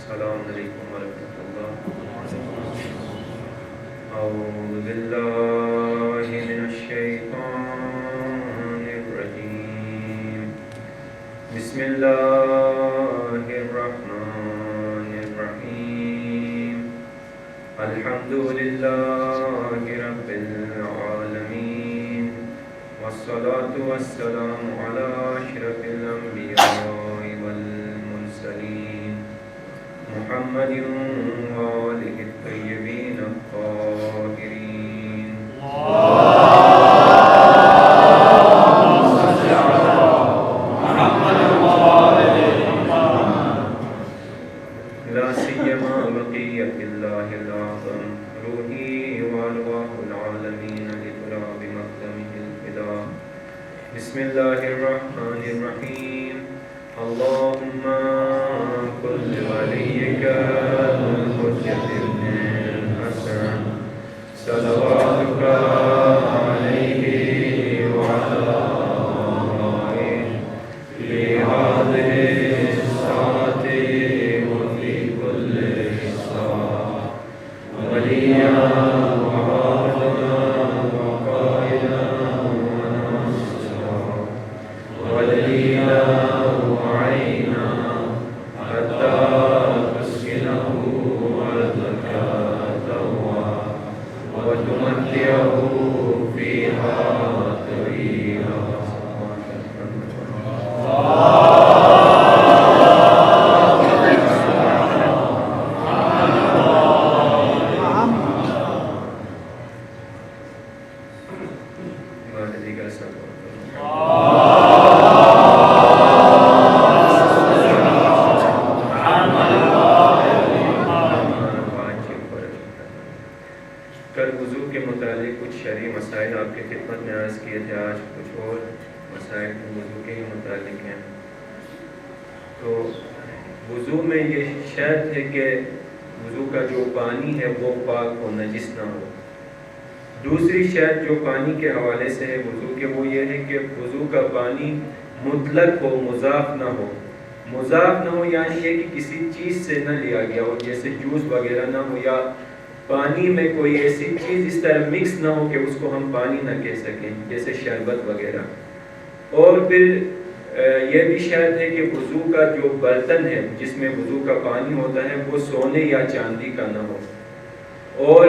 السلام علیکم ورحمۃ اللہ۔ اعوذ باللہ من الشیطان الرجیم، بسم اللہ الرحمن الرحیم، الحمد للہ رب العالمین، والصلاة والسلام علی اشرف الانبیاء والمرسلین، محمد وآلہ الطیبین الطاہرین۔ لا سیما بقیت اللہ الاعظم، روحی وارواح العالمین لتراب مقدمہ الفدا۔ بسم اللہ الرحمن الرحیم، اللہم کن لولیک الحجۃ ابن الحسن صلواتک علیہ وعلی آلہ فی ہذہ الساعۃ وفی کل ساعۃ، ولیاً وحافظاً وقائداً وناصرا ودلیلا وعینا حتی تسکنہ ارضک طوعا وتمتعہ فیہا طویلا۔ کل وضو کے متعلق کچھ شرعی مسائل آپ کی خدمت میں عرض کیے تھے، آج کچھ اور مسائل وضو کے ہی متعلق ہیں۔ تو وضو میں یہ شرط ہے کہ وضو کا جو پانی ہے وہ پاک ہو، نجس نہ ہو۔ دوسری شرط جو پانی کے حوالے سے ہے وضو کے، وہ یہ ہے کہ وضو کا پانی مطلق ہو، مضاف نہ ہو۔ مضاف نہ ہو یعنی یہ کہ کسی چیز سے نہ لیا گیا ہو، جیسے جوس وغیرہ نہ ہو، یا پانی میں کوئی ایسی چیز اس طرح مکس نہ ہو کہ اس کو ہم پانی نہ کہہ سکیں، جیسے شربت وغیرہ۔ اور پھر یہ بھی شرط ہے کہ وضو کا جو برتن ہے جس میں وضو کا پانی ہوتا ہے وہ سونے یا چاندی کا نہ ہو۔ اور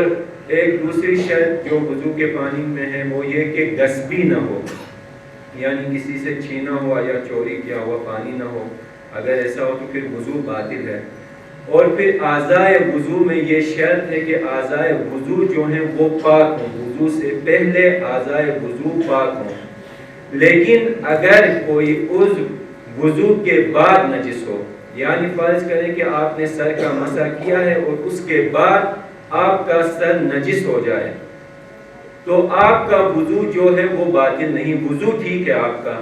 ایک دوسری شرط جو وضو کے پانی میں ہے وہ یہ کہ غصبی نہ ہو، یعنی کسی سے چھینا ہوا یا چوری کیا ہوا پانی نہ ہو۔ اگر ایسا ہو تو پھر وضو باطل ہے۔ اور پھر اعضائے وضو میں یہ شرط ہے کہ اعضائے وضو جو ہیں وہ پاک ہوں، وضو سے پہلے اعضائے وضو پاک ہوں۔ لیکن اگر کوئی عضو وضو کے بعد نجس ہو، یعنی فرض کریں کہ آپ نے سر کا مسح کیا ہے اور اس کے بعد آپ کا سر نجس ہو جائے تو آپ کا وضو جو ہے وہ باطل نہیں، وضو ٹھیک ہے آپ کا۔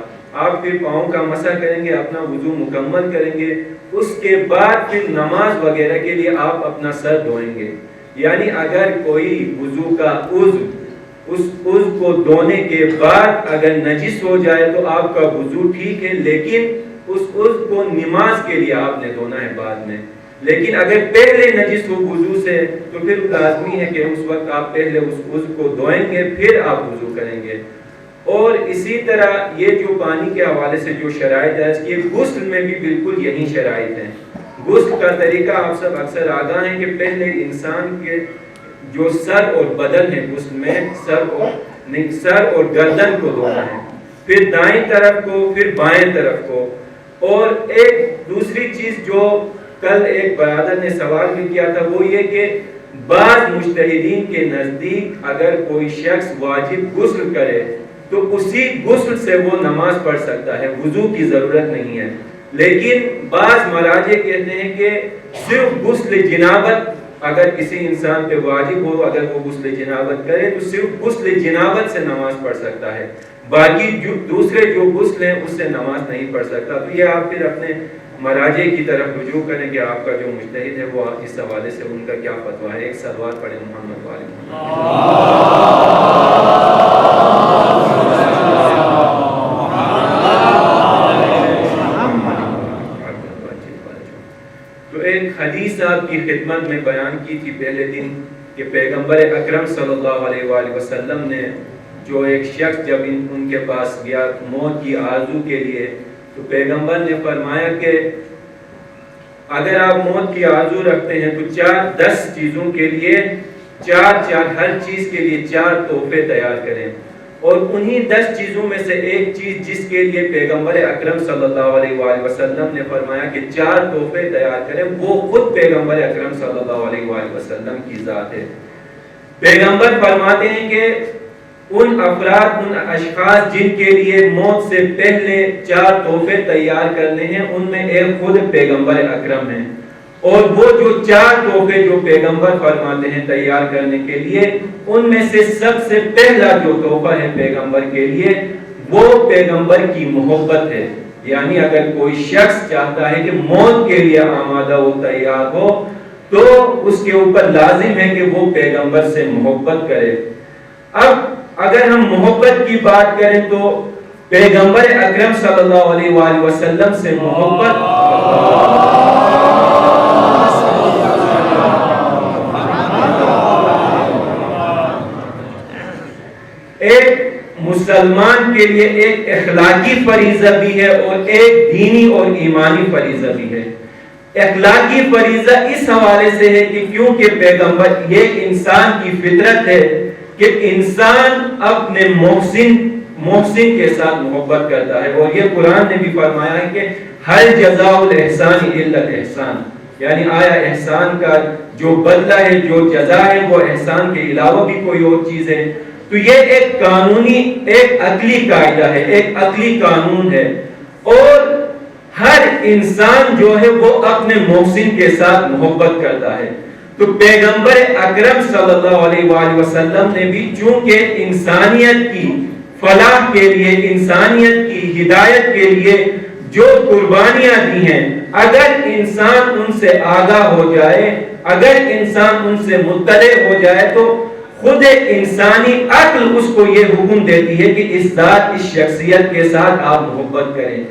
آپ پھر پاؤں کا مسح کریں گے، اپنا وضو مکمل کریں گے، اس کے بعد پھر نماز وغیرہ کے لیے آپ اپنا سر دھوئیں گے۔ یعنی اگر کوئی وضو کا عضو اس عضو کو دھونے کے بعد اگر نجس ہو جائے تو آپ کا وضو ٹھیک ہے، لیکن اس عضو کو نماز کے لیے آپ نے دھونا ہے بعد میں۔ لیکن اگر پہلے نجس ہو وضو سے تو پھر لازمی ہے کہ اس وقت آپ پہلے اس عضو کو دھوئیں گے پھر آپ وضو کریں گے۔ اور اسی طرح یہ جو پانی کے حوالے سے جو شرائط ہے اس کی غسل میں بھی بالکل یہی شرائط ہیں۔ غسل کا طریقہ آپ سب اکثر آگاہ ہیں کہ پہلے انسان کے جو سر اور بدن ہے، غسل میں سر اور گردن کو دھونا ہے، پھر دائیں طرف کو، پھر بائیں طرف کو۔ اور ایک دوسری چیز جو کل ایک برادر نے سوال بھی کیا تھا وہ یہ کہ بعض مجتہدین کے نزدیک اگر کوئی شخص واجب غسل کرے تو اسی غسل سے وہ نماز پڑھ سکتا ہے، وضو کی ضرورت نہیں ہے۔ لیکن بعض مراجع کہتے ہیں کہ صرف غسل جنابت اگر کسی انسان پہ واجب ہو، اگر وہ غسل جنابت کرے تو صرف غسل جنابت سے نماز پڑھ سکتا ہے، باقی جو دوسرے جو غسل ہیں اس سے نماز نہیں پڑھ سکتا۔ تو یہ آپ پھر اپنے مراجع کی طرف رجوع کریں کہ آپ کا جو مجتہد ہے وہ اس حوالے سے ان کا کیا فتویٰ ہے۔ ایک سلوات پڑھیں محمد والے حدیث آپ کی خدمت میں بیان کی تھی پہلے دن کہ پیغمبر اکرم صلی اللہ علیہ وآلہ وسلم نے جو ایک شخص جب ان کے پاس گیا موت کی آرزو کے لیے، تو پیغمبر نے فرمایا کہ اگر آپ موت کی آرزو رکھتے ہیں تو 10 چیزوں کے لیے ہر چیز کے لیے 4 تحفے تیار کریں، اور انہی 10 چیزوں میں سے ایک چیز جس کے لیے پیغمبر اکرم صلی اللہ علیہ وآلہ وسلم نے فرمایا کہ 4 تحفے تیار کریں، وہ خود پیغمبر اکرم صلی اللہ علیہ وآلہ وسلم کی ذات ہے۔ پیغمبر فرماتے ہیں کہ ان اشخاص جن کے لیے موت سے پہلے 4 تحفے تیار کرنے ہیں، ان میں ایک خود پیغمبر اکرم ہے، اور وہ جو 4 تحفے جو پیغمبر فرماتے ہیں تیار کرنے کے لیے، ان میں سے سب سے پہلا جو تحفہ ہے پیغمبر کے لیے وہ پیغمبر کی محبت ہے۔ یعنی اگر کوئی شخص چاہتا ہے کہ موت کے لیے آمادہ ہو، تیار ہو، تو اس کے اوپر لازم ہے کہ وہ پیغمبر سے محبت کرے۔ اب اگر ہم محبت کی بات کریں تو پیغمبر اکرم صلی اللہ علیہ وآلہ وسلم سے محبت ایک مسلمان کے لیے ایک اخلاقی فریضہ بھی ہے اور ایک دینی اور ایمانی فریضہ بھی ہے۔ اخلاقی فریضہ اس حوالے سے ہے کہ کیونکہ پیغمبر یہ انسان کی فطرت ہے کہ انسان اپنے محسن کے ساتھ محبت کرتا ہے، اور یہ قرآن نے بھی فرمایا ہے کہ ہر جزاء الاحسان الا الاحسان، یعنی آیا احسان کا جو بدلہ ہے، جو جزا ہے، وہ احسان کے علاوہ بھی کوئی اور چیز ہے۔ تو یہ ایک قانونی، ایک عقلی قاعدہ ہے، ایک عقلی قانون ہے، اور ہر انسان جو ہے وہ اپنے محسن کے ساتھ محبت کرتا ہے۔ تو پیغمبر اکرم صلی اللہ علیہ وآلہ وسلم نے بھی چونکہ انسانیت کی فلاح کے لیے، انسانیت کی ہدایت کے لیے جو قربانیاں دی ہیں، اگر انسان ان سے آگاہ ہو جائے، اگر انسان ان سے مطلع ہو جائے، تو خود انسانی عقل اس کو یہ حکم دیتی ہے کہ اس ذات، اس شخصیت کے ساتھ آپ محبت کریں۔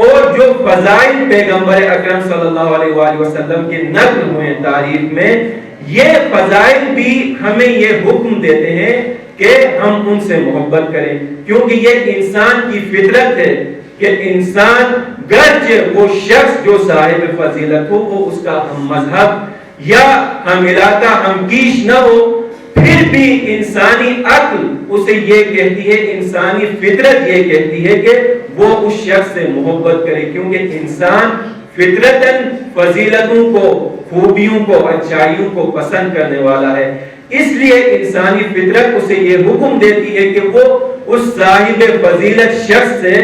اور جو فضائل پیغمبر اکرم صلی اللہ علیہ وآلہ وسلم کے نقل ہوئے تاریخ میں، یہ فضائل بھی ہمیں یہ حکم دیتے ہیں کہ ہم ان سے محبت کریں، کیونکہ یہ انسان کی فطرت ہے کہ انسان گرچہ وہ شخص جو صاحب فضیلت ہو، وہ اس کا ہم مذہب یا ہم علاقہ، ہم کیش نہ ہو، پھر بھی انسانی عقل اسے یہ کہتی ہے، انسانی فطرت یہ کہتی ہے کہ وہ اس شخص سے محبت کرے، کیونکہ انسان فطرتاً فضیلتوں کو، خوبیوں کو، اچھائیوں کو پسند کرنے والا ہے۔ اس لیے انسانی فطرت اسے یہ حکم دیتی ہے کہ وہ اس صاحب فضیلت شخص سے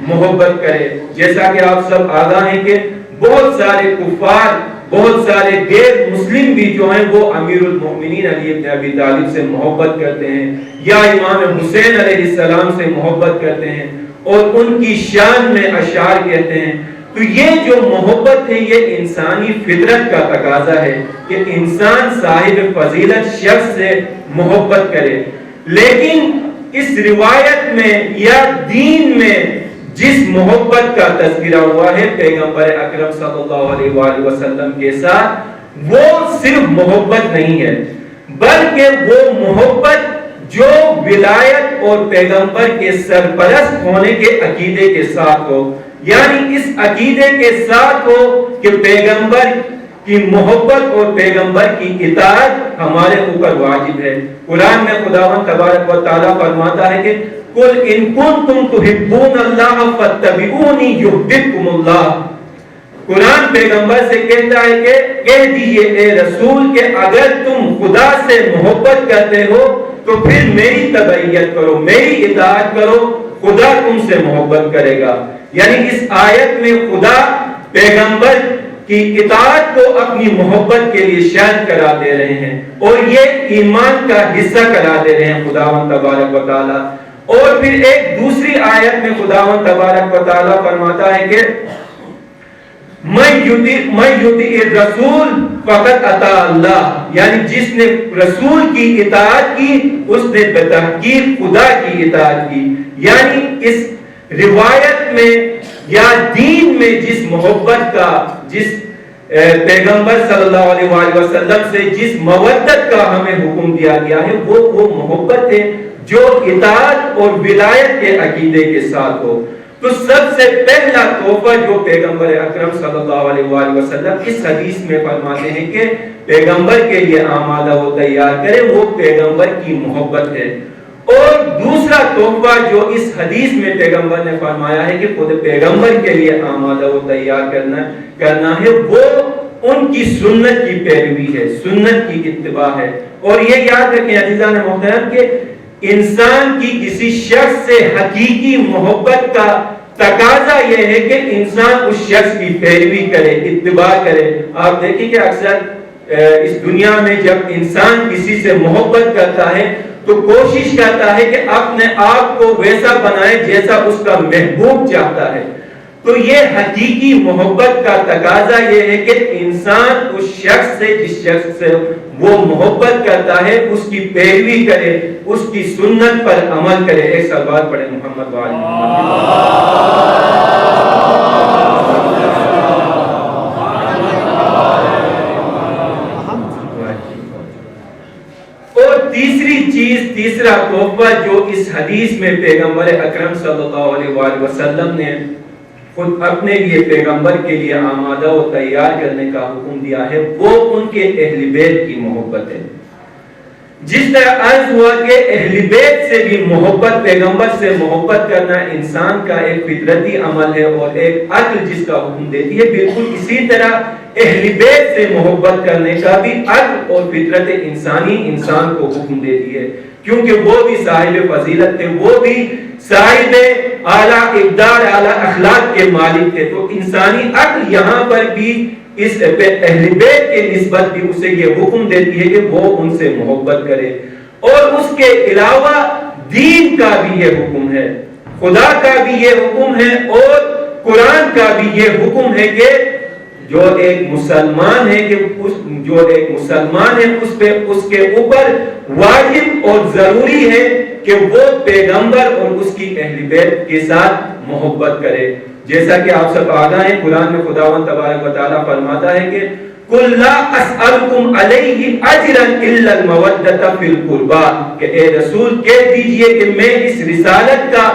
محبت کرے۔ جیسا کہ آپ سب آگاہ ہیں کہ بہت سارے کفار، بہت سارے غیر مسلم بھی جو ہیں وہ امیر المومنین علی بن ابی طالب سے محبت کرتے ہیں، یا امام حسین علیہ السلام سے محبت کرتے ہیں، اور ان کی شان میں اشعار کہتے ہیں۔ تو یہ جو محبت ہے، یہ انسانی فطرت کا تقاضا ہے کہ انسان صاحب فضیلت شخص سے محبت کرے۔ لیکن اس روایت میں یا دین میں جس محبت کا تذکرہ ہوا ہے پیغمبر اکرم صلی اللہ علیہ وآلہ وسلم کے ساتھ، وہ صرف محبت نہیں ہے، بلکہ وہ محبت جو ولایت اور پیغمبر کے سرپرست ہونے کے عقیدے کے ساتھ ہو، یعنی اس عقیدے کے ساتھ ہو کہ پیغمبر کی محبت اور پیغمبر کی اطاعت ہمارے اوپر واجب ہے۔ قرآن میں خداوند تبارک و تعالیٰ فرماتا ہے کہ قُلْ إِن كُنتُمْ تُحِبُّونَ اللَّهَ فَاتَّبِعُونِي يُحْبِبْكُمُ اللَّهُ۔ قرآن پیغمبر سے کہتا ہے کہ کہہ دیجئے اے رسول کہ اگر تم خدا سے محبت کرتے ہو تو پھر میری تبعیت کرو، میری اطاعت کرو، خدا تم سے محبت کرے گا۔ یعنی اس آیت میں خدا پیغمبر کی اطاعت کو اپنی محبت کے لیے شرط قرار دے رہے ہیں، اور یہ ایمان کا حصہ قرار دے رہے ہیں خداوند تبارک و تعالیٰ۔ اور پھر ایک دوسری آیت میں خداوند تبارک و تعالیٰ فرماتا ہے کہ مَن یُطِعِ الرَّسُولَ فَقَدْ اَطَاعَ اللَّهَ، یعنی جس نے رسول کی اطاعت کی اس نے بتحقیق خدا کی اطاعت کی۔ یعنی اس روایت میں یا دین میں جس محبت کا، جس پیغمبر صلی اللہ علیہ وآلہ وسلم سے جس مودت کا ہمیں حکم دیا گیا ہے وہ محبت ہے جو اطاعت اور ولایت کے عقیدے کے ساتھ ہو. تو سب سے پہلا تحفہ جو پیغمبر اکرم صلی اللہ علیہ وآلہ وسلم اس حدیث میں فرماتے ہیں کہ پیغمبر کے لیے آمادہ و تیار کرے، وہ پیغمبر کی محبت ہے. اور دوسرا تحفہ جو اس حدیث میں پیغمبر نے فرمایا ہے کہ خود پیغمبر کے لیے آمادہ و تیار کرنا ہے، وہ ان کی سنت کی پیروی ہے، سنت کی اتباع ہے. اور یہ یاد رکھیں عزیزان محترم کہ انسان کی کسی شخص سے حقیقی محبت کا تقاضا یہ ہے کہ انسان اس شخص کی پیروی کرے، اتباع کرے. آپ دیکھیں کہ اکثر اس دنیا میں جب انسان کسی سے محبت کرتا ہے تو کوشش کرتا ہے کہ اپنے آپ کو ویسا بنائے جیسا اس کا محبوب چاہتا ہے. تو یہ حقیقی محبت کا تقاضا یہ ہے کہ انسان اس شخص سے جس شخص سے وہ محبت کرتا ہے اس کی پیروی کرے، اس کی سنت پر عمل کرے. ایک صلوات پڑھیں محمد وآل محمد. اور تیسری چیز، تیسرا تحفہ جو اس حدیث میں پیغمبر اکرم صلی اللہ علیہ وآلہ وسلم نے خود اپنے لیے پیغمبر کے لیے آمادہ و تیار کرنے کا حکم دیا ہے، وہ ان کے اہل بیت کی محبت ہے. جس طرح عرض ہوا کہ اہل بیت سے بھی محبت، پیغمبر سے محبت کرنا انسان کا ایک فطرتی عمل ہے اور ایک عقل جس کا حکم دیتی ہے، بالکل اسی طرح اہل بیت سے محبت کرنے کا بھی عقل اور فطرت انسانی انسان کو حکم دیتی ہے، کیونکہ وہ بھی صاحب فضیلت تھے، وہ بھی صاحب اعلیٰ اقدار، اعلیٰ اخلاق کے مالک تھے. تو انسانی عقل یہاں پر بھی اس اہل بیت کے نسبت بھی اسے یہ حکم دیتی ہے کہ وہ ان سے محبت کرے. اور اس کے علاوہ دین کا بھی یہ حکم ہے، خدا کا بھی یہ حکم ہے اور قرآن کا بھی یہ حکم ہے کہ جو ایک مسلمان ہے کہ اس پہ اس کے اوپر واجب اور ضروری ہے کہ وہ پیغمبر اور اس کی اہل بیت کے ساتھ محبت کرے. جیسا کہ آپ سب آگاہ ہیں، قرآن میں خداوند تبارک و تعالیٰ فرماتا ہے کہ قُلْ لَا أَسْأَلُكُمْ عَلَيْهِ أَجْرًا إِلَّا الْمَوَدَّةَ فِي الْقُرْبَى کہ اے رسول کہہ دیجئے کہ میں اس رسالت کا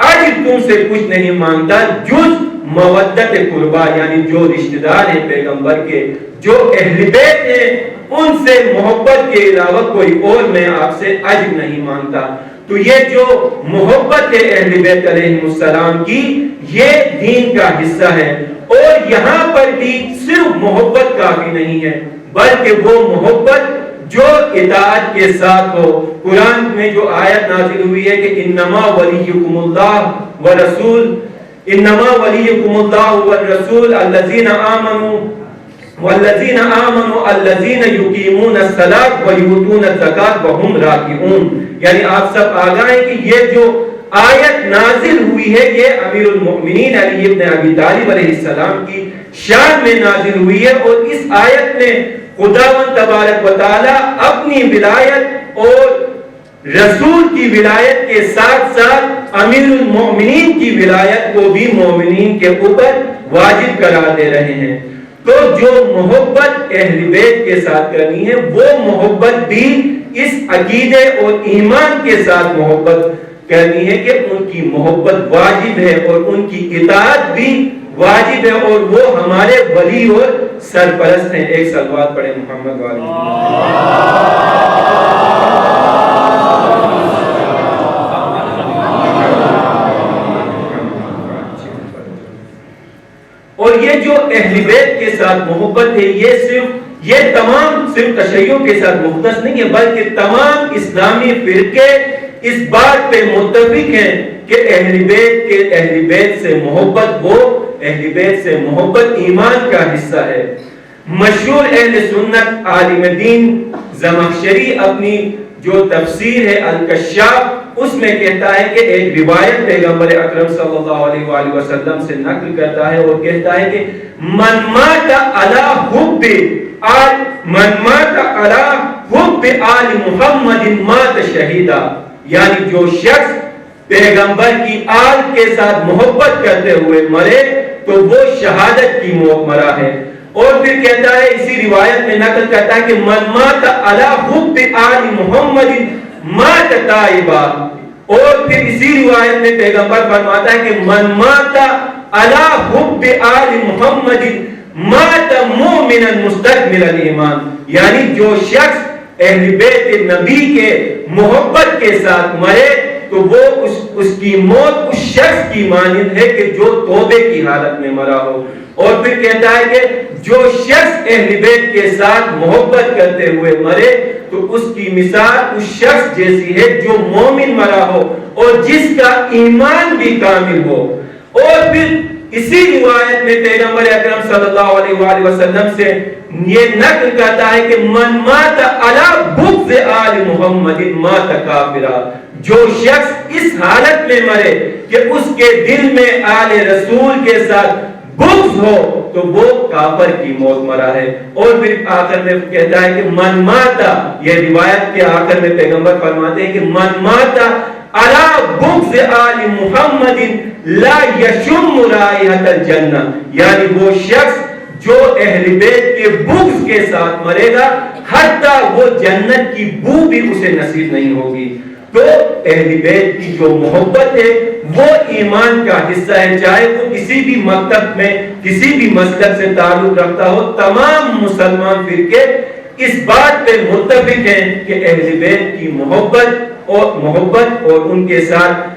اجر تم سے کچھ نہیں مانگتا جز مودت قربا، یعنی جو رشتہ دار ہیں پیغمبر کے، جو اہل بیت ہیں، ان سے محبت کے علاوہ کوئی اور میں آپ سے اجر نہیں مانگتا. تو یہ جو محبت ہے اہل بیت علیہ السلام کی، یہ دین کا حصہ ہے. اور یہاں پر بھی صرف محبت کافی نہیں ہے، بلکہ وہ محبت جو اطاعت کے ساتھ ہو. قرآن میں جو آیت نازل ہوئی ہے کہ انما ولیکم اللہ ورسول، انما ولیکم اللہ والرسول الذین آمنوا والذین آمنوا الذین یقیمون الصلاۃ ویؤتون الزکاۃ وہم راکعون. یعنی آپ سب آگاہ ہیں کہ یہ جو آیت نازل ہوئی ہے یہ امیر المؤمنین علی ابن ابی طالب علیہ السلام کی شان میں نازل ہوئی ہے. اور اس آیت میں خداوند تبارک و تعالی اپنی ولایت اور رسول کی ولایت کے ساتھ ساتھ امیر المؤمنین کی ولایت کو بھی مومنین کے اوپر واجب قرار دے رہے ہیں. تو جو محبت اہل بیت کے ساتھ کرنی ہے وہ محبت بھی اس عقیدے اور ایمان کے ساتھ محبت کرنی ہے کہ ان کی محبت واجب ہے اور ان کی اطاعت بھی واجب ہے، اور وہ ہمارے ولی اور سرپرست ہیں. ایک صلوات پڑھیں محمد وآل محمد. اور یہ جو اہل بیت کے ساتھ محبت ہے یہ تمام صرف تشیع کے ساتھ مختص نہیں ہے، بلکہ تمام اسلامی فرقے اس بات پہ متفق ہیں کہ اہل بیت سے محبت، وہ اہل بیت سے محبت ایمان کا حصہ ہے. مشہور اہل سنت عالم دین زمخشری اپنی جو تفسیر ہے الکشاف اس میں کہتا ہے کہ ایک روایت پیغمبر اکرم صلی اللہ علیہ وآلہ وسلم سے نقل کرتا ہے اور کہتا ہے کہ من مات علی حب آل محمد مات شہیدا، یعنی جو شخص پیغمبر کی آل کے ساتھ محبت کرتے ہوئے مرے تو وہ شہادت کی موت مرا ہے. اور پھر کہتا ہے اسی روایت میں نقل کرتا ہے کہ من مات علی حب آل محمد مات تائبا، اور پھر اسی روایت میں پیغمبر فرماتا ہے کہ من مات علی حب آل محمد مات مومنا مستکمل الایمان، یعنی جو شخص اہل بیت نبی کے محبت کے ساتھ مرے تو وہ اس کی موت اس شخص کی مانند ہے کہ جو توبے کی حالت میں مرا ہو۔ اور پھر کہتا ہے کہ جو شخص اہل بیت کے ساتھ محبت کرتے ہوئے مرے تو اس کی مثال اس شخص جیسی ہے جو مومن مرا ہو اور جس کا ایمان بھی کامل ہو۔ اور پھر اسی روایت میں پیغمبر اکرم صلی اللہ علیہ وآلہ وسلم سے یہ نقل کرتا ہے کہ من مات علی بغض آل محمد مات کافرا، جو شخص اس حالت میں مرے کہ اس کے دل میں آل رسول کے ساتھ بغض ہو تو وہ کافر کی موت مرا ہے۔ اور پھر آخر میں کہتا ہے کہ من ماتا، یہ روایت کے آخر میں پیغمبر فرماتے ہیں کہ من ماتا علی بغض آل محمد لا یشم رائحۃ الجنہ، یعنی وہ شخص جو اہل بیت کے بغض کے ساتھ مرے گا حتیٰ وہ جنت کی بو بھی اسے نصیب نہیں ہوگی۔ تو اہل بیت کی جو محبت ہے وہ ایمان کا حصہ ہے، چاہے وہ کسی بھی مکتب میں کسی بھی مسلک سے تعلق رکھتا ہو۔ تمام مسلمان فرقے اس بات پہ متفق ہیں کہ اہل بیت کی محبت اور ان کے ساتھ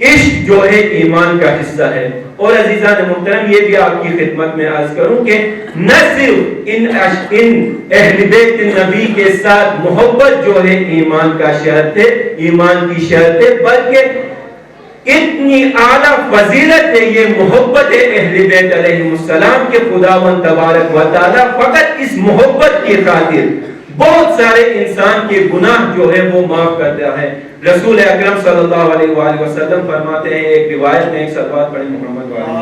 عشق جو ہے ایمان کا حصہ ہے۔ اور عزیزان محترم یہ بھی آپ کی خدمت میں عرض کروں کہ نہ صرف ان اہل بیت نبی کے ساتھ محبت جو ہے ایمان کا شرط ہے، ایمان کی شرط ہے، بلکہ اتنی اعلیٰ فضیلت ہے یہ محبت اہل بیت علیہ السلام کے خداوند تبارک و تعالی فقط اس محبت کی خاطر بہت سارے انسان کے گناہ جو ہے وہ معاف کرتا ہے۔ رسول اکرم صلی اللہ علیہ وآلہ وسلم فرماتے ہیں ایک روایت میں، ایک صلوات پڑھیں محمد والے،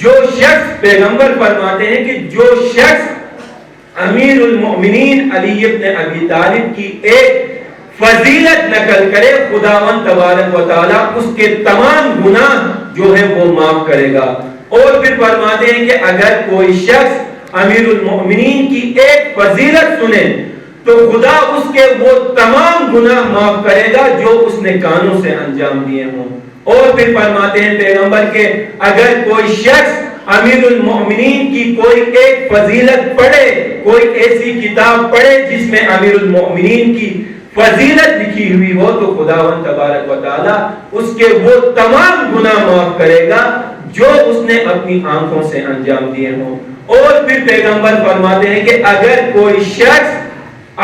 جو شخص پیغمبر فرماتے ہیں کہ جو شخص امیر المؤمنین علی ابن ابی طالب کی ایک فضیلت نقل کرے خداوند تبارک و تعالیٰ اس کے تمام گناہ جو ہے وہ معاف کرے گا۔ اور پھر فرماتے ہیں کہ اگر کوئی شخص امیر المؤمنین کی ایک فضیلت سنے تو خدا اس کے وہ تمام گناہ معاف کرے گا جو اس نے کانوں سے انجام دیے ہوں۔ اور پھر فرماتے ہیں پیغمبر کہ اگر کوئی شخص امیر المؤمنین کی کوئی ایک فضیلت پڑھے، کوئی ایسی کتاب پڑھے جس میں امیر المؤمنین کی فضیلت لکھی ہوئی ہو تو خداوند تبارک و تعالیٰ اس کے وہ تمام گناہ معاف کرے گا جو اس نے اپنی آنکھوں سے انجام دیے ہوں۔ اور پھر پیغمبر فرماتے ہیں کہ اگر کوئی شخص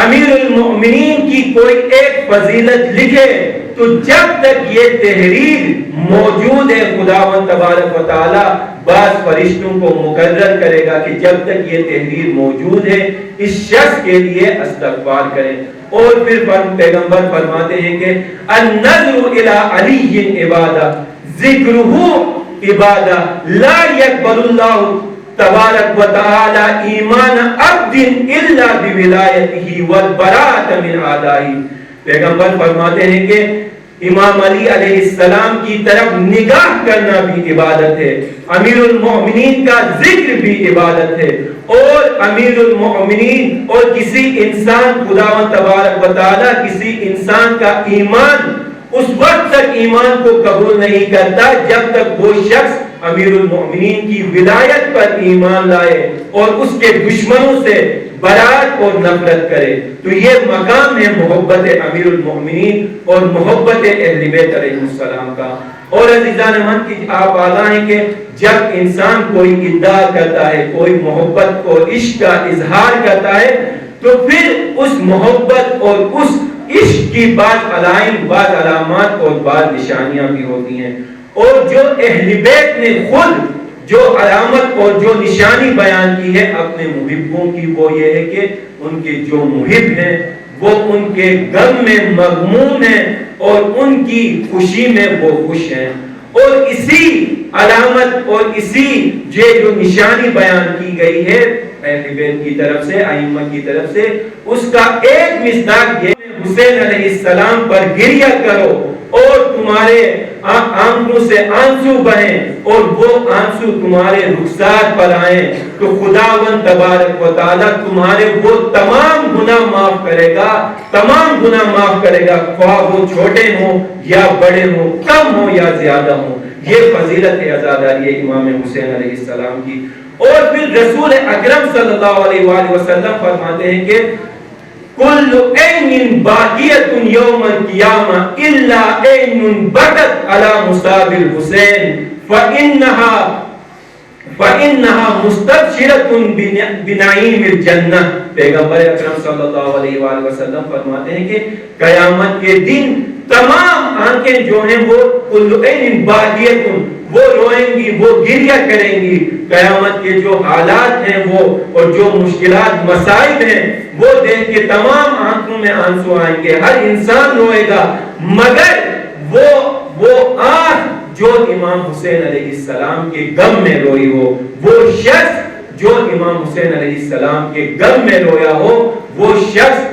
امیر المؤمنین کی کوئی ایک فضیلت لکھے تو جب تک یہ تحریر موجود ہے خداوند تبارک و تعالیٰ بعض فرشتوں کو مقرر کرے گا کہ جب تک یہ تحریر موجود ہے اس شخص کے لیے استغفار کریں۔ اور پھر پیغمبر فرماتے ہیں کہ النظر الی علی عبادہ ذکرہ عبادہ لا یقبل اللہ تبارک و تعالی ایمان عبد الا بولایتہ والبراءۃ من اعدائہ۔ پیغمبر فرماتے ہیں کہ امام علی علیہ السلام کی طرف نگاہ کرنا بھی عبادت ہے، امیر المؤمنین کا ذکر بھی عبادت ہے، اور امیر المؤمنین اور کسی انسان خداوند تبارک و تعالی کسی انسان کا ایمان اس وقت تک ایمان کو قبول نہیں کرتا جب تک وہ شخص امیر المؤمنین کی ولایت پر ایمان لائے اور اس کے دشمنوں سے برات اور نفرت کرے۔ تو یہ مقام ہے محبت امیر المؤمنین اور محبت اہل بیت علیہ السلام کا۔ اور عزیزان من کی آپ آگاہ ہیں کہ جب انسان کوئی ادعا کرتا ہے، کوئی محبت اور عشق کا اظہار کرتا ہے تو پھر اس محبت اور اس عشق کی بعض علائم، بعض علامات اور بعض نشانیاں بھی ہوتی ہیں۔ اور جو اہل بیت نے خود جو علامت اور جو نشانی بیان کی ہے اپنے محبوں کی وہ یہ ہے کہ ان کے جو محب ہیں وہ ان کے غم میں مغموم ہیں اور ان کی خوشی میں وہ خوش ہیں۔ اور اسی علامت اور اسی جو نشانی بیان کی گئی ہے اہل بیت کی طرف سے، ائمہ کی طرف سے، اس کا ایک مصداق یہ حسین علیہ السلام پر گریہ کرو اور تمہارے آنکھوں سے آنسو بہیں اور وہ آنسو تمہارے رخسار پر آئیں تو خداوند تبارک و تعالیٰ تمہارے وہ تمام گناہ معاف کرے گا، تمام گناہ معاف کرے گا، خواہ وہ چھوٹے ہوں یا بڑے ہوں، کم ہوں یا زیادہ ہوں۔ یہ فضیلت ہے عزاداری امام حسین علیہ السلام کی۔ اور پھر رسول اکرم صلی اللہ علیہ وآلہ وسلم فرماتے ہیں کہ کل عین باقیت یوم القیامہ الا عین بکت علی مصاب الحسین فإنها مستبشرۃ بنعیم الجنہ۔ پیغمبر اکرم صلی اللہ علیہ وآلہ وسلم فرماتے ہیں کہ قیامت کے دن تمام آنکھیں جو ہیں وہ کل عین باقیت، وہ روئیں گی، وہ گریہ کریں گی۔ قیامت کے جو حالات ہیں وہ اور جو مشکلات مسائل ہیں وہ دیکھ کے تمام آنکھوں میں آنسو آئیں گے، ہر انسان روئے گا، مگر وہ آنکھ جو امام حسین علیہ السلام کے غم میں روئی ہو، وہ شخص جو امام حسین علیہ السلام کے غم میں رویا ہو، وہ شخص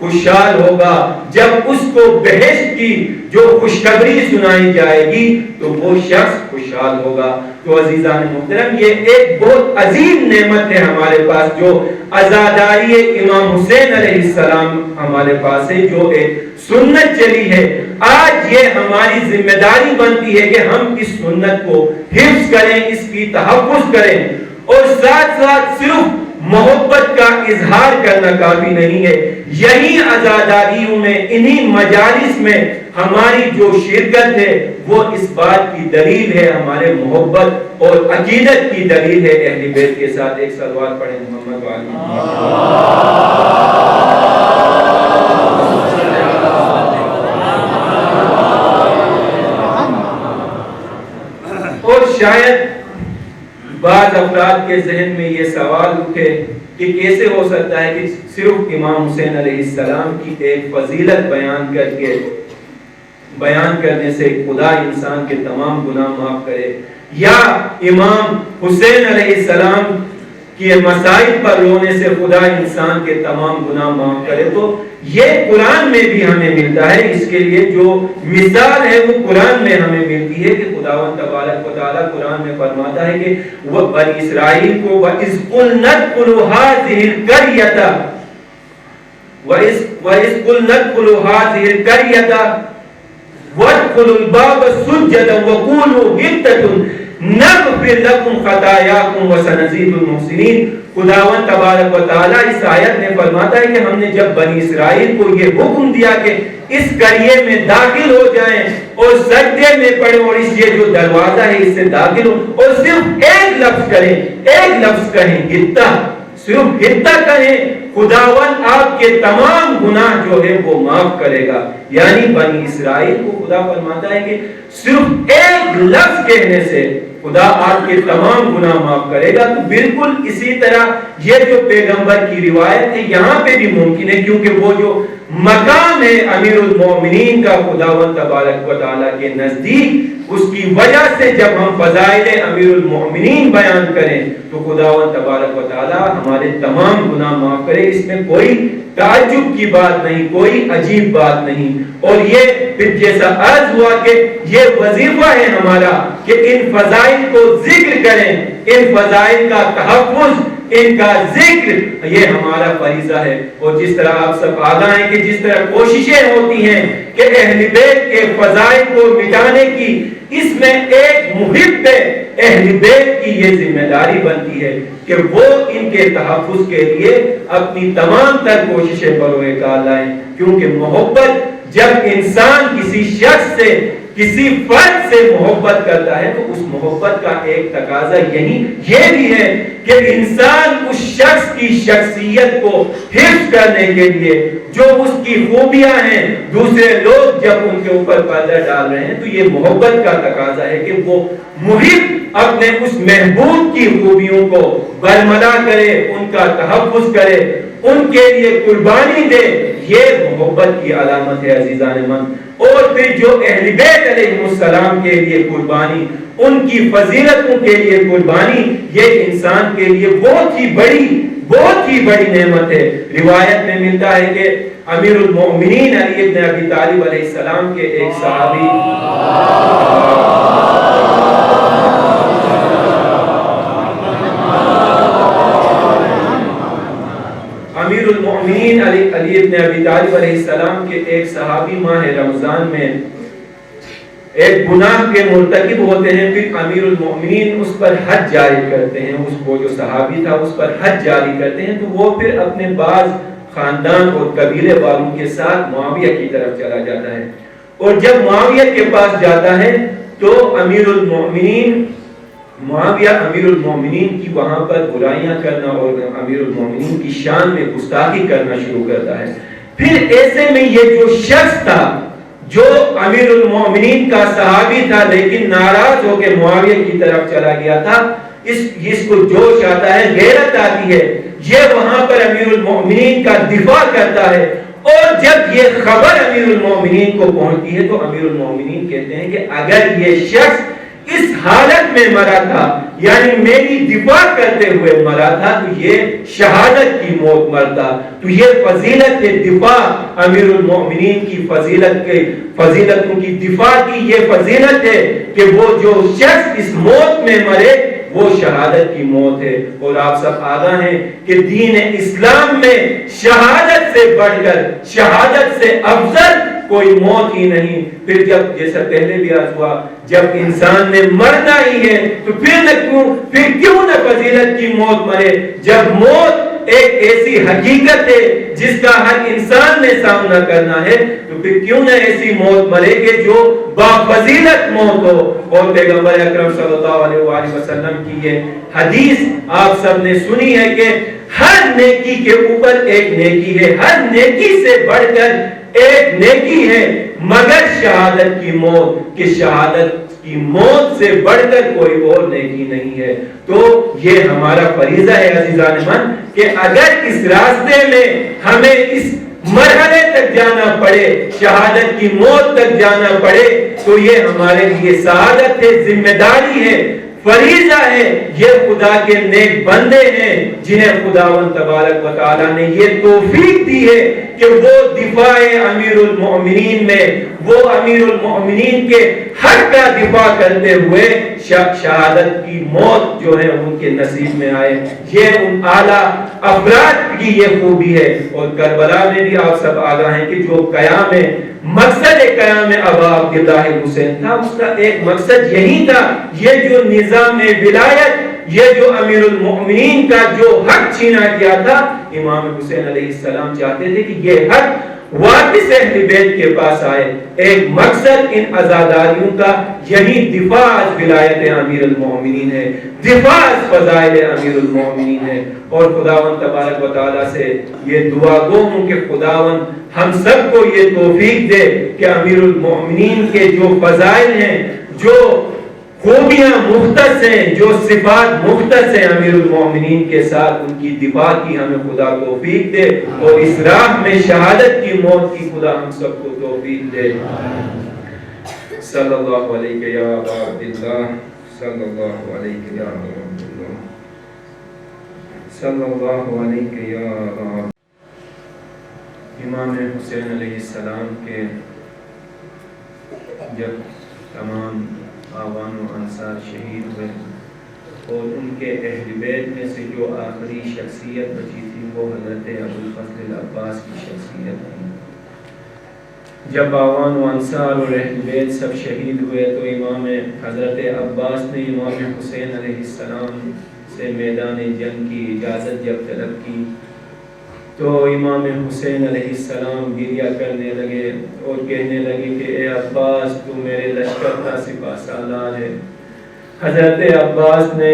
خوشحال ہوگا۔ جب اس کو بہشت کی جو خوشخبری سنائی جائے گی تو وہ شخص خوشحال ہوگا۔ تو عزیزان محترم، یہ ایک بہت عظیم نعمت ہے ہمارے پاس جو عزاداری امام حسین علیہ السلام ہمارے پاس ہے، جو ایک سنت چلی ہے۔ آج یہ ہماری ذمہ داری بنتی ہے کہ ہم اس سنت کو حفظ کریں، اس کی تحفظ کریں، اور ساتھ ساتھ صرف محبت کا اظہار کرنا کافی نہیں ہے۔ یہی عزاداریوں میں، انہی مجالس میں ہماری جو شرکت ہے وہ اس بات کی دلیل ہے، ہمارے محبت اور عقیدت کی دلیل ہے۔ اہل بیت کے ساتھ ایک صلوات پڑھیں محمد و آل محمد۔ اور شاید بعض افراد کے ذہن میں یہ سوال اٹھے کہ کیسے ہو سکتا ہے کہ صرف امام حسین علیہ السلام کی ایک فضیلت بیان کرنے سے خدا انسان کے تمام گناہ معاف کرے، یا امام حسین علیہ السلام کے مسائل پر رونے سے خدا انسان کے تمام گناہ معاف کرے۔ تو یہ قرآن میں بھی ہمیں ملتا ہے، اس کے لیے جو مثال ہے وہ قرآن میں ہمیں ملتی ہے کہ خداوند تبارک و تعالیٰ قرآن میں فرماتا ہے کہ وہ بنی اسرائیل کو وَإِذْ قُلْنَا ادْخُلُوا هَٰذِهِ الْقَرْيَةَ وَادْخُلُوا الْبَابَ سُجَّدًا وَقُولُوا حِطَّةٌ نغفر لکم خطایاکم وسنزید المحسنین۔ خداوند تبارک و تعالیٰ اس آیت میں فرماتا ہے کہ ہم نے جب بنی اسرائیل کو یہ حکم دیا کہ اس قریے میں داخل ہو جائیں اور سجدے میں پڑھیں اور اس یہ جو دروازہ ہے اس سے داخل ہو اور صرف ایک لفظ کریں، ایک لفظ کہیں حطہ، صرف حطہ کہیں، خداوند آپ کے تمام گناہ جو ہے وہ معاف کرے گا۔ یعنی بنی اسرائیل کو خدا فرماتا ہے کہ صرف ایک لفظ کہنے سے خدا آپ کے تمام گناہ معاف کرے گا۔ تو بالکل اسی طرح یہ جو پیغمبر کی روایت ہے یہاں پہ بھی ممکن ہے، کیونکہ وہ جو مقام ہے امیر المومنین کا خداوند تبارک و تعالیٰ کے نزدیک، اس کی وجہ سے جب ہم فضائل امیر المومنین بیان کریں تو خداوند تبارک و تعالیٰ ہمارے تمام گناہ معاف کرے۔ اس میں کوئی تعجب کی بات نہیں، کوئی عجیب بات نہیں۔ اور یہ پھر جیسا عرض ہوا کہ یہ وظیفہ ہے ہمارا کہ ان فضائل کو ذکر کریں، ان فضائل کا تحفظ، ان کا ذکر، یہ ہمارا فریضہ ہے۔ اور جس طرح آپ سب آگاہ ہیں کہ جس طرح کوششیں ہوتی ہیں کہ اہل بیت کے فضائل کو مٹانے کی، اس میں ایک محب اہل بیت کی یہ ذمہ داری بنتی ہے کہ وہ ان کے تحفظ کے لیے اپنی تمام تر کوششیں بروئے کار لائیں، کیونکہ محبت جب انسان کسی شخص سے، کسی فرد سے محبت کرتا ہے تو اس محبت کا ایک تقاضا یہ بھی ہے کہ انسان اس شخص کی شخصیت کو حفظ کرنے کے لیے جو اس کی خوبیاں ہیں دوسرے لوگ جب ان کے اوپر پردہ ڈال رہے ہیں تو یہ محبت کا تقاضا ہے کہ وہ محب اپنے اس محبوب کی خوبیوں کو برملا کرے، ان کا تحفظ کرے، ان کے لیے قربانی دے۔ یہ محبت کی علامت ہے عزیزان من۔ اور پھر جو اہل بیت علیہ السلام کے لیے قربانی، ان کی فضیلتوں کے لیے قربانی، یہ انسان کے لیے بہت ہی بڑی نعمت ہے۔ روایت میں ملتا ہے کہ امیر المؤمنین علی ابن ابی طالب علیہ السلام کے ایک صحابی امیر المؤمنین علی ابن ابی طالب علیہ السلام کے ایک صحابی ماہ رمضان میں ایک گناہ کے مرتکب ہوتے ہیں، پھر امیر المؤمنین اس پر حد جاری کرتے ہیں، اس کو جو صحابی تھا اس پر حد جاری کرتے ہیں، تو وہ پھر اپنے بعض خاندان اور قبیلے والوں کے ساتھ معاویہ کی طرف چلا جاتا ہے، اور جب معاویہ کے پاس جاتا ہے تو امیر المؤمنین کی وہاں پر برائیاں کرنا اور امیر المؤمنین کی شان میں گستاخی کرنا شروع کرتا ہے۔ پھر ایسے میں یہ جو شخص تھا جو امیر المؤمنین کا صحابی تھا لیکن ناراض ہو کے معاویہ کی طرف چلا گیا تھا، اس کو جوش آتا ہے، غیرت آتی ہے، یہ وہاں پر امیر المؤمنین کا دفاع کرتا ہے، اور جب یہ خبر امیر المؤمنین کو پہنچتی ہے تو امیر المؤمنین کہتے ہیں کہ اگر یہ شخص اس حالت میں مرا تھا، یعنی میری دفاع کرتے ہوئے مرا تھا، تو یہ شہادت کی موت مرتا۔ تو یہ فضیلت دفاع، امیر المؤمنین کی فضیلتوں کی دفاع کی یہ فضیلت ہے کہ وہ جو شخص اس موت میں مرے وہ شہادت کی موت ہے۔ اور آپ سب آگاہ ہیں کہ دین اسلام میں شہادت سے بڑھ کر، شہادت سے افضل کوئی موت ہی نہیں۔ پھر جب جیسا پہلے بھی عرض ہوا، جب انسان نے مرنا ہی ہے تو پھر کیوں نہ فضیلت کی موت مرے؟ جب موت ایک ایسی حقیقت ہے جس کا ہر انسان نے سامنا کرنا ہے، تو پھر کیوں نہ ایسی موت مرے کہ جو بافضیلت موت ہو۔ اور پیغمبر اکرم صلی اللہ علیہ وآلہ وسلم کی یہ حدیث آپ سب نے سنی ہے کہ ہر نیکی کے اوپر ایک نیکی ہے، ہر نیکی سے بڑھ کر ایک نیکی ہے مگر شہادت کی موت، کہ شہادت کی موت سے بڑھ کر کوئی اور نیکی نہیں ہے۔ تو یہ ہمارا فریضہ ہے عزیزان من کہ اگر اس راستے میں ہمیں اس مرحلے تک جانا پڑے، شہادت کی موت تک جانا پڑے، تو یہ ہمارے لیے سعادت ہے، ذمہ داری ہے، فریضہ ہے۔ یہ خدا کے نیک بندے ہیں جنہیں خداوند تبارک و تعالی نے یہ توفیق دی ہے کہ وہ دفاع امیر المؤمنین میں، وہ امیر المؤمنین کے حق کا دفاع کرتے ہوئے شہادت کی موت جو ہے ان کے نصیب میں آئے۔ یہ ان اعلیٰ افراد کی یہ خوبی ہے۔ اور کربلا میں بھی آپ سب آگاہ ہیں کہ جو قیام مقصد قیام ابا عبداللہ حسین تھا، اس کا ایک مقصد یہی تھا، یہ جو نظام ولایت، یہ جو امیر المؤمنین کا جو حق چھینا گیا تھا، امام حسین علیہ السلام چاہتے تھے کہ یہ حق واپس اہل بیت کے پاس آئے۔ ایک مقصد ان عزاداریوں کا یہی دفاع از ولایت امیر المؤمنین ہے، دفاع از فضائل امیر المؤمنین ہے۔ اور خداوند تبارک و تعالیٰ سے یہ دعا گو ہوں کہ خداوند ہم سب کو یہ توفیق دے کہ امیر المؤمنین کے جو فضائل ہیں، جو خوبیاں مختص ہیں، جو صفات مختص ہیں امیر المؤمنین کے ساتھ، ان کی دفاع کی ہمیں خدا توفیق دے، اور اس راہ میں شہادت کی موت کی خدا ہم سب کو توفیق دے۔ صلی اللہ علیہ یا ابا عبداللہ، صلی اللہ علیہ یا ابا عبداللہ، صلی اللہ علیہ یا ابا۔ امام حسین علیہ السلام کے جب تمام آوان و انصار شہید ہوئے اور ان کے اہل بیت میں سے جو آخری شخصیت بچی تھی وہ حضرت ابوالفضل العباس کی شخصیت تھی۔ جب آوان و انصار اور اہل بیت سب شہید ہوئے تو امام حضرت عباس نے امام حسین علیہ السلام سے میدان جنگ کی اجازت جب طلب کی تو امام حسین علیہ السلام گریہ کرنے لگے اور کہنے لگے کہ اے عباس تو میرے لشکر کا سپہ سالار ہے۔ حضرت عباس نے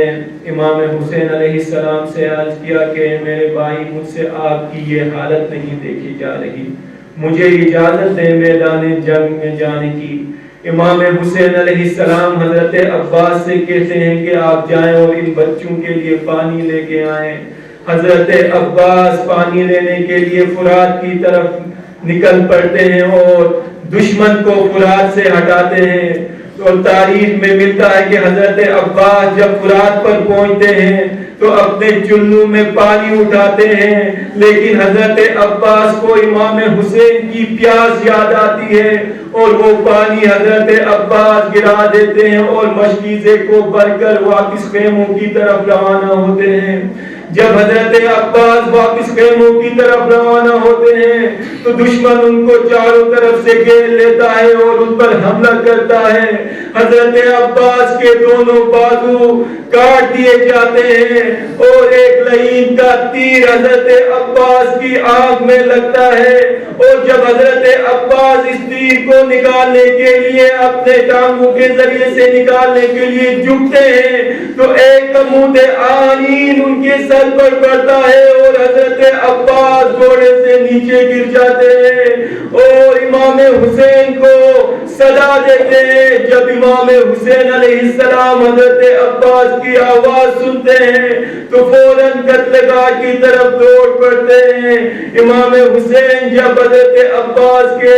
امام حسین علیہ السلام سے عرض کیا کہ میرے بھائی مجھ سے آپ کی یہ حالت نہیں دیکھی جا رہی، مجھے اجازت دیں میدان جنگ میں جانے کی۔ امام حسین علیہ السلام حضرت عباس سے کہتے ہیں کہ آپ جائیں اور ان بچوں کے لیے پانی لے کے آئیں۔ حضرت عباس پانی لینے کے لیے فرات کی طرف نکل پڑتے ہیں اور دشمن کو فرات سے ہٹاتے ہیں. اور تاریخ میں ملتا ہے کہ حضرت عباس جب فرات پر پہنچتے ہیں تو اپنے چلو میں پانی اٹھاتے ہیں، لیکن حضرت عباس کو امام حسین کی پیاس یاد آتی ہے اور وہ پانی حضرت عباس گرا دیتے ہیں اور مشکیزے کو بھر کر واپس خیموں کی طرف روانہ ہوتے ہیں. جب حضرت عباس واپس خیموں کی طرف روانہ ہوتے ہیں تو دشمن ان کو چاروں طرف سے گھیر لیتا ہے اور ان پر حملہ کرتا ہے. حضرت عباس کے دونوں بازو کاٹ دیے جاتے ہیں اور ایک لعین کا تیر حضرت عباس کی آنکھ میں لگتا ہے. اور جب حضرت عباس اس تیر کو نکالنے کے لیے اپنے ٹانگوں کے ذریعے سے نکالنے کے لیے جھکتے ہیں تو ایک عمود آئین ان کے سر پر پڑتا ہے اور حضرت عباس گھوڑے سے نیچے گر جاتے ہیں اور امام حسین کو صدا دیتے ہیں. جب امام حسین علیہ السلام حضرت عباس کی آواز سنتے ہیں تو فوراً قتل گاہ کی طرف دوڑ پڑتے ہیں. امام حسین جب حضرت عباس کے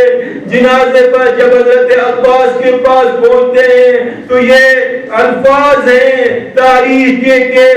جنازے پر جب حضرت عباس کے پاس پہنچتے ہیں تو یہ الفاظ ہیں تاریخ کے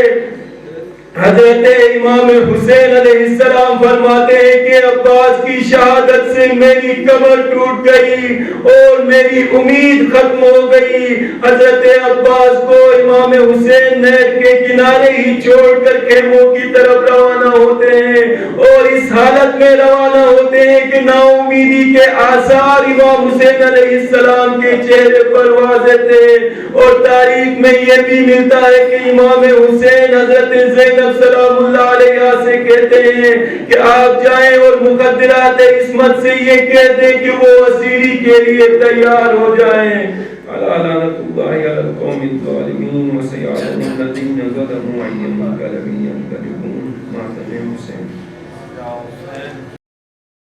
حضرت امام حسین علیہ السلام فرماتے ہیں کہ عباس کی شہادت سے میری کمر ٹوٹ گئی اور میری امید ختم ہو گئی. حضرت عباس کو امام حسین نہر کے کنارے ہی چھوڑ کر خیموں کی طرف روانہ ہوتے ہیں اور اس حالت میں روانہ ہوتے ہیں کہ نا امیدی کے آثار امام حسین علیہ السلام کے چہرے پر واضح تھے. اور تاریخ میں یہ بھی ملتا ہے کہ امام حسین حضرت زینب سلام اللہ علیہ سے کہتے ہیں کہ آپ جائیں اور مقدرات عصمت سے یہ کہہ دیں کہ وہ اسیری کے لیے تیار ہو جائیں. لعنت اللہ علی القوم الظالمین وسيعلم الذين ظلموا أي منقلب ينقلبون. حسین